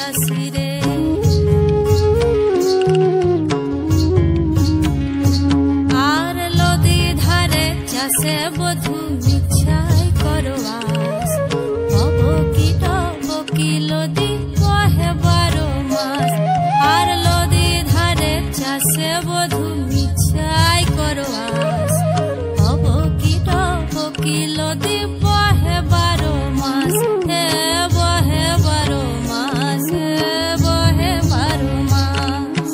বাসিরে আর লদি ধারে চাষে বধু মিছাই করবাস হব কি লদি কহে 12 মাস আর লদি ধারে চাষে বধু মিছাই করবাস হব কি লদি বহে 12 মাস হে বহে 12 মাস বহে 12 মাস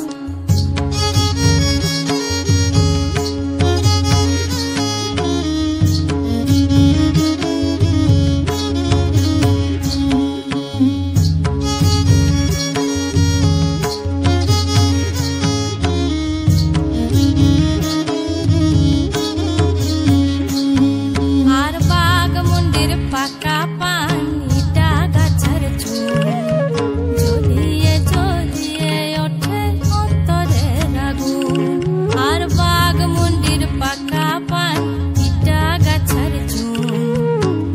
পাকা পানিটা গাছের চুল জ্বলিয়ে জ্বলিয়ে ওঠে অন্তরের আগুন আর বাঘমুন্ডির পাকা পানিটা গাছের চুল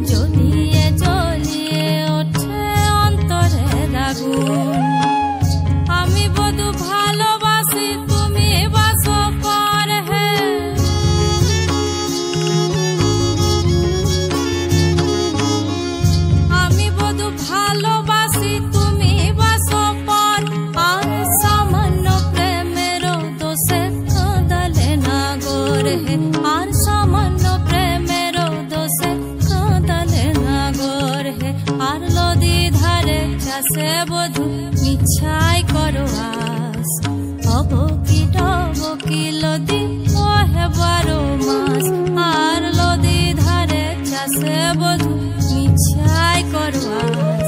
জ্বলিয়ে জ্বলিয়ে ওঠে অন্তরের আগুন আমি বধু ভালোবাসি তুমি বাসো পর হে ভালোবাসি তুমি বাসো পর আর সামান্য প্রেমের দোষে কাঁদালে না গোরে আর সামান্য প্রেমের দোষে কাঁদালে না গোরে আর লদি ধারে চাষে বধু মিছাই করবাস হব কি লদি কহে 12 মাস আর লদি ধারে চাষে বধু মিছাই করবাস